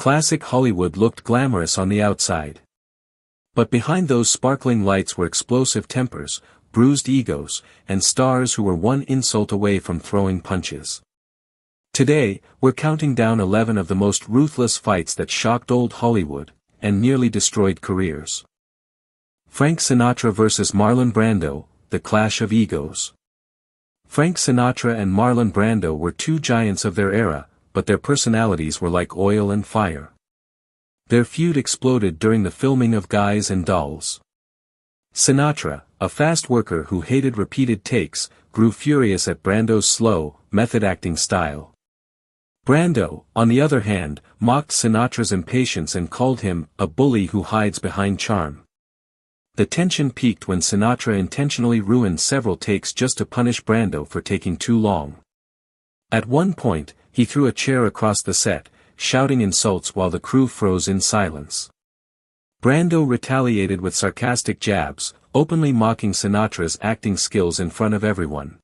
Classic Hollywood looked glamorous on the outside. But behind those sparkling lights were explosive tempers, bruised egos, and stars who were one insult away from throwing punches. Today, we're counting down 11 of the most ruthless fights that shocked old Hollywood, and nearly destroyed careers. Frank Sinatra vs. Marlon Brando, the clash of egos. Frank Sinatra and Marlon Brando were two giants of their era, but their personalities were like oil and fire. Their feud exploded during the filming of Guys and Dolls. Sinatra, a fast worker who hated repeated takes, grew furious at Brando's slow, method-acting style. Brando, on the other hand, mocked Sinatra's impatience and called him a bully who hides behind charm. The tension peaked when Sinatra intentionally ruined several takes just to punish Brando for taking too long. At one point, he threw a chair across the set, shouting insults while the crew froze in silence. Brando retaliated with sarcastic jabs, openly mocking Sinatra's acting skills in front of everyone.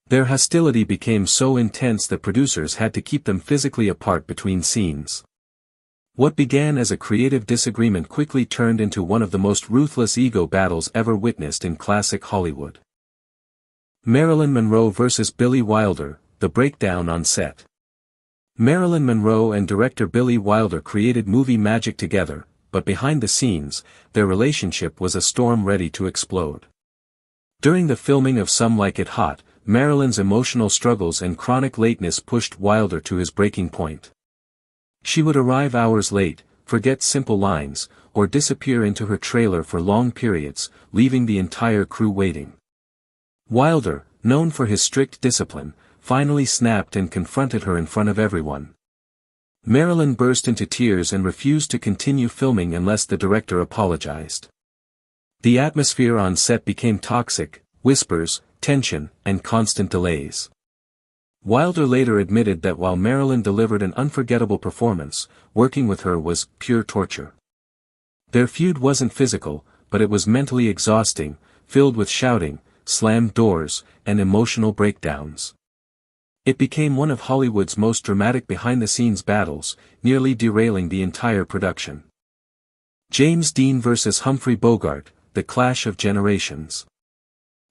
Their hostility became so intense that producers had to keep them physically apart between scenes. What began as a creative disagreement quickly turned into one of the most ruthless ego battles ever witnessed in classic Hollywood. Marilyn Monroe vs. Billy Wilder, the breakdown on set. Marilyn Monroe and director Billy Wilder created movie magic together, but behind the scenes, their relationship was a storm ready to explode. During the filming of Some Like It Hot, Marilyn's emotional struggles and chronic lateness pushed Wilder to his breaking point. She would arrive hours late, forget simple lines, or disappear into her trailer for long periods, leaving the entire crew waiting. Wilder, known for his strict discipline, finally snapped and confronted her in front of everyone. Marilyn burst into tears and refused to continue filming unless the director apologized. The atmosphere on set became toxic, whispers, tension, and constant delays. Wilder later admitted that while Marilyn delivered an unforgettable performance, working with her was pure torture. Their feud wasn't physical, but it was mentally exhausting, filled with shouting, slammed doors, and emotional breakdowns. It became one of Hollywood's most dramatic behind-the-scenes battles, nearly derailing the entire production. James Dean vs. Humphrey Bogart, the clash of generations.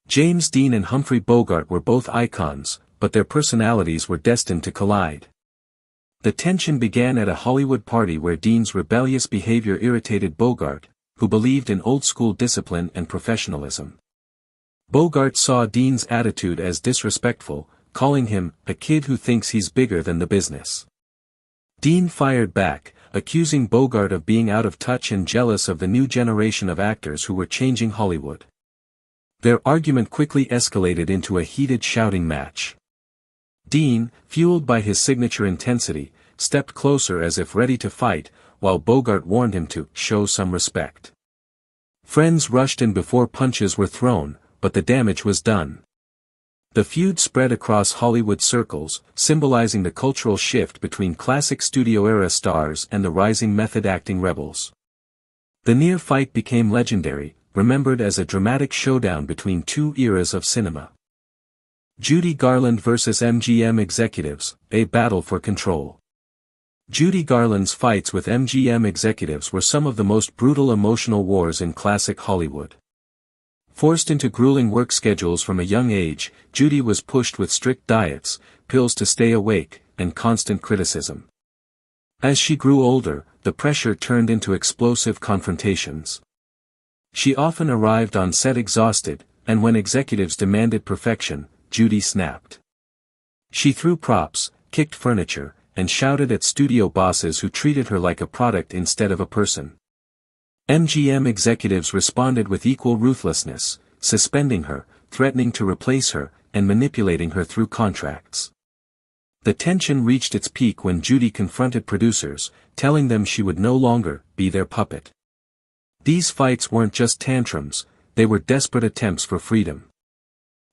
James Dean and Humphrey Bogart were both icons, but their personalities were destined to collide. The tension began at a Hollywood party where Dean's rebellious behavior irritated Bogart, who believed in old-school discipline and professionalism. Bogart saw Dean's attitude as disrespectful, calling him a kid who thinks he's bigger than the business. Dean fired back, accusing Bogart of being out of touch and jealous of the new generation of actors who were changing Hollywood. Their argument quickly escalated into a heated shouting match. Dean, fueled by his signature intensity, stepped closer as if ready to fight, while Bogart warned him to show some respect. Friends rushed in before punches were thrown, but the damage was done. The feud spread across Hollywood circles, symbolizing the cultural shift between classic studio-era stars and the rising method-acting rebels. The near fight became legendary, remembered as a dramatic showdown between two eras of cinema. Judy Garland vs. MGM executives, a battle for control. Judy Garland's fights with MGM executives were some of the most brutal emotional wars in classic Hollywood. Forced into grueling work schedules from a young age, Judy was pushed with strict diets, pills to stay awake, and constant criticism. As she grew older, the pressure turned into explosive confrontations. She often arrived on set exhausted, and when executives demanded perfection, Judy snapped. She threw props, kicked furniture, and shouted at studio bosses who treated her like a product instead of a person. MGM executives responded with equal ruthlessness, suspending her, threatening to replace her, and manipulating her through contracts. The tension reached its peak when Judy confronted producers, telling them she would no longer be their puppet. These fights weren't just tantrums, they were desperate attempts for freedom.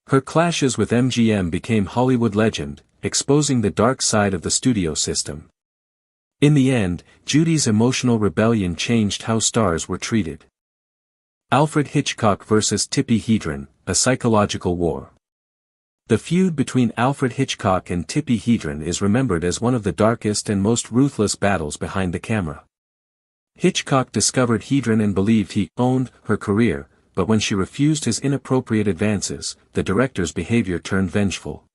Her clashes with MGM became Hollywood legend, exposing the dark side of the studio system. In the end, Judy's emotional rebellion changed how stars were treated. Alfred Hitchcock vs. Tippi Hedren, a psychological war. The feud between Alfred Hitchcock and Tippi Hedren is remembered as one of the darkest and most ruthless battles behind the camera. Hitchcock discovered Hedren and believed he owned her career, but when she refused his inappropriate advances, the director's behavior turned vengeful.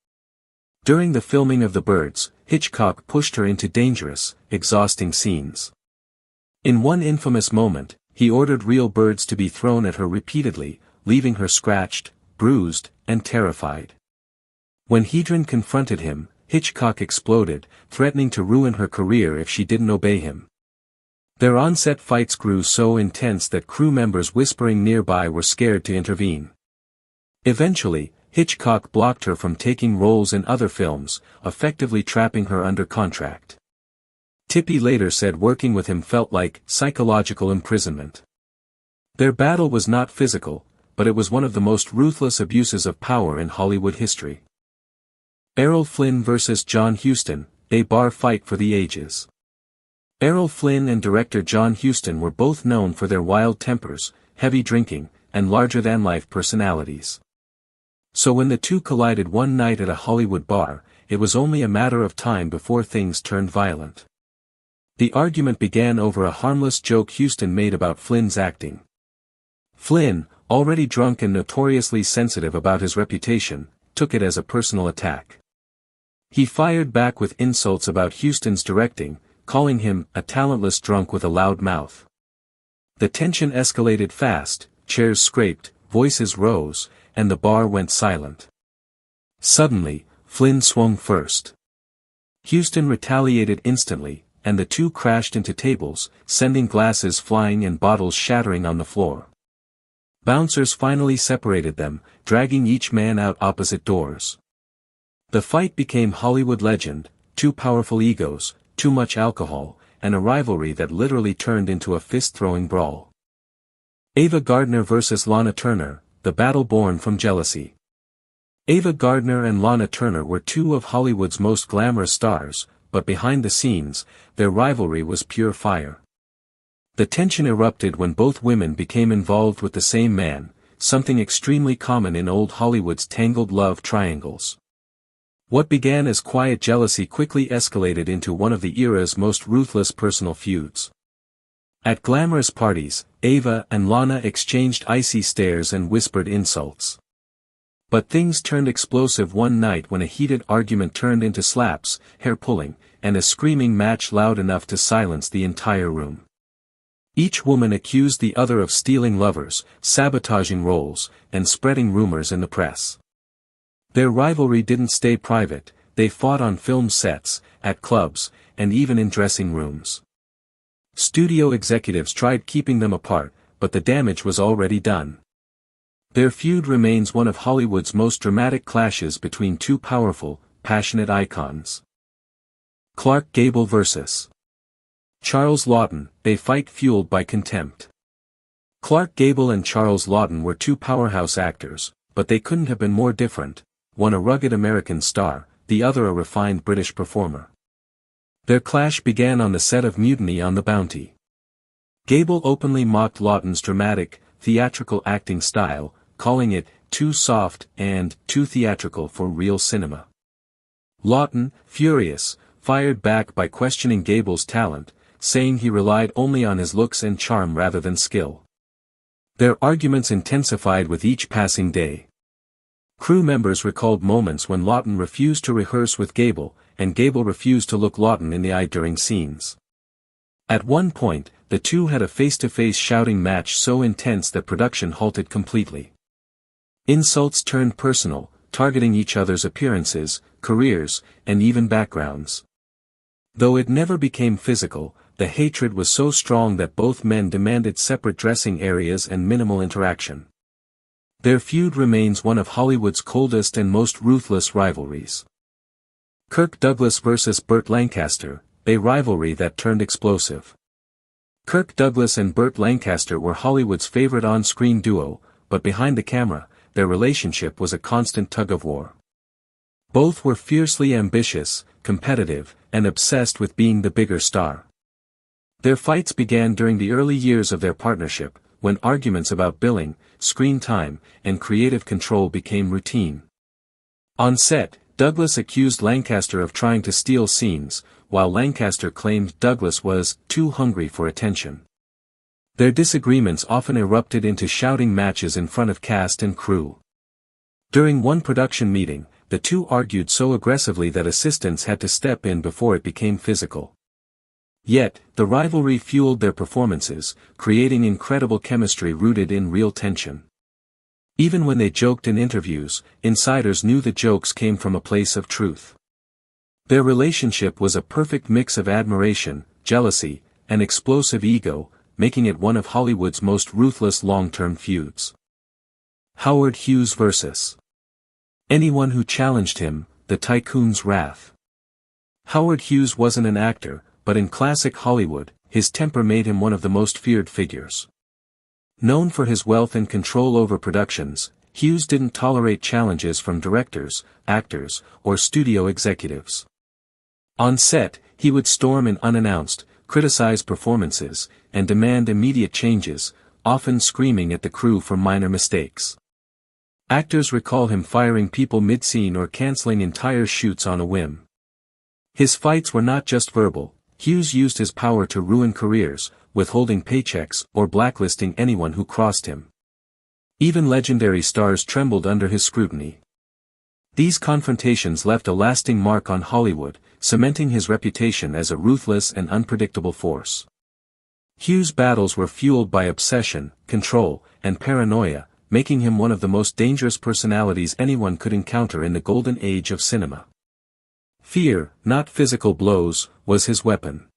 During the filming of The Birds, Hitchcock pushed her into dangerous, exhausting scenes. In one infamous moment, he ordered real birds to be thrown at her repeatedly, leaving her scratched, bruised, and terrified. When Hedren confronted him, Hitchcock exploded, threatening to ruin her career if she didn't obey him. Their on-set fights grew so intense that crew members whispering nearby were scared to intervene. Eventually, Hitchcock blocked her from taking roles in other films, effectively trapping her under contract. Tippi later said working with him felt like psychological imprisonment. Their battle was not physical, but it was one of the most ruthless abuses of power in Hollywood history. Errol Flynn vs. John Huston, a bar fight for the ages. Errol Flynn and director John Huston were both known for their wild tempers, heavy drinking, and larger-than-life personalities. So when the two collided one night at a Hollywood bar, it was only a matter of time before things turned violent. The argument began over a harmless joke Huston made about Flynn's acting. Flynn, already drunk and notoriously sensitive about his reputation, took it as a personal attack. He fired back with insults about Huston's directing, calling him a talentless drunk with a loud mouth. The tension escalated fast, chairs scraped, voices rose, and the bar went silent. Suddenly, Flynn swung first. Huston retaliated instantly, and the two crashed into tables, sending glasses flying and bottles shattering on the floor. Bouncers finally separated them, dragging each man out opposite doors. The fight became Hollywood legend, two powerful egos, too much alcohol, and a rivalry that literally turned into a fist-throwing brawl. Ava Gardner vs. Lana Turner, the battle born from jealousy. Ava Gardner and Lana Turner were two of Hollywood's most glamorous stars, but behind the scenes, their rivalry was pure fire. The tension erupted when both women became involved with the same man, something extremely common in old Hollywood's tangled love triangles. What began as quiet jealousy quickly escalated into one of the era's most ruthless personal feuds. At glamorous parties, Ava and Lana exchanged icy stares and whispered insults. But things turned explosive one night when a heated argument turned into slaps, hair-pulling, and a screaming match loud enough to silence the entire room. Each woman accused the other of stealing lovers, sabotaging roles, and spreading rumors in the press. Their rivalry didn't stay private, they fought on film sets, at clubs, and even in dressing rooms. Studio executives tried keeping them apart, but the damage was already done. Their feud remains one of Hollywood's most dramatic clashes between two powerful, passionate icons. Clark Gable vs. Charles Laughton, a fight fueled by contempt. Clark Gable and Charles Laughton were two powerhouse actors, but they couldn't have been more different, one a rugged American star, the other a refined British performer. Their clash began on the set of Mutiny on the Bounty. Gable openly mocked Laughton's dramatic, theatrical acting style, calling it too soft and too theatrical for real cinema. Laughton, furious, fired back by questioning Gable's talent, saying he relied only on his looks and charm rather than skill. Their arguments intensified with each passing day. Crew members recalled moments when Laughton refused to rehearse with Gable, and Gable refused to look Laughton in the eye during scenes. At one point, the two had a face-to-face shouting match so intense that production halted completely. Insults turned personal, targeting each other's appearances, careers, and even backgrounds. Though it never became physical, the hatred was so strong that both men demanded separate dressing areas and minimal interaction. Their feud remains one of Hollywood's coldest and most ruthless rivalries. Kirk Douglas vs. Burt Lancaster, a rivalry that turned explosive. Kirk Douglas and Burt Lancaster were Hollywood's favorite on-screen duo, but behind the camera, their relationship was a constant tug-of-war. Both were fiercely ambitious, competitive, and obsessed with being the bigger star. Their fights began during the early years of their partnership, when arguments about billing, screen time, and creative control became routine. On set, Douglas accused Lancaster of trying to steal scenes, while Lancaster claimed Douglas was too hungry for attention. Their disagreements often erupted into shouting matches in front of cast and crew. During one production meeting, the two argued so aggressively that assistants had to step in before it became physical. Yet, the rivalry fueled their performances, creating incredible chemistry rooted in real tension. Even when they joked in interviews, insiders knew the jokes came from a place of truth. Their relationship was a perfect mix of admiration, jealousy, and explosive ego, making it one of Hollywood's most ruthless long-term feuds. Howard Hughes vs. anyone who challenged him, the tycoon's wrath. Howard Hughes wasn't an actor, but in classic Hollywood, his temper made him one of the most feared figures. Known for his wealth and control over productions, Hughes didn't tolerate challenges from directors, actors, or studio executives. On set, he would storm in unannounced, criticize performances, and demand immediate changes, often screaming at the crew for minor mistakes. Actors recall him firing people mid-scene or canceling entire shoots on a whim. His fights were not just verbal. Hughes used his power to ruin careers, withholding paychecks or blacklisting anyone who crossed him. Even legendary stars trembled under his scrutiny. These confrontations left a lasting mark on Hollywood, cementing his reputation as a ruthless and unpredictable force. Hughes' battles were fueled by obsession, control, and paranoia, making him one of the most dangerous personalities anyone could encounter in the golden age of cinema. Fear, not physical blows, was his weapon.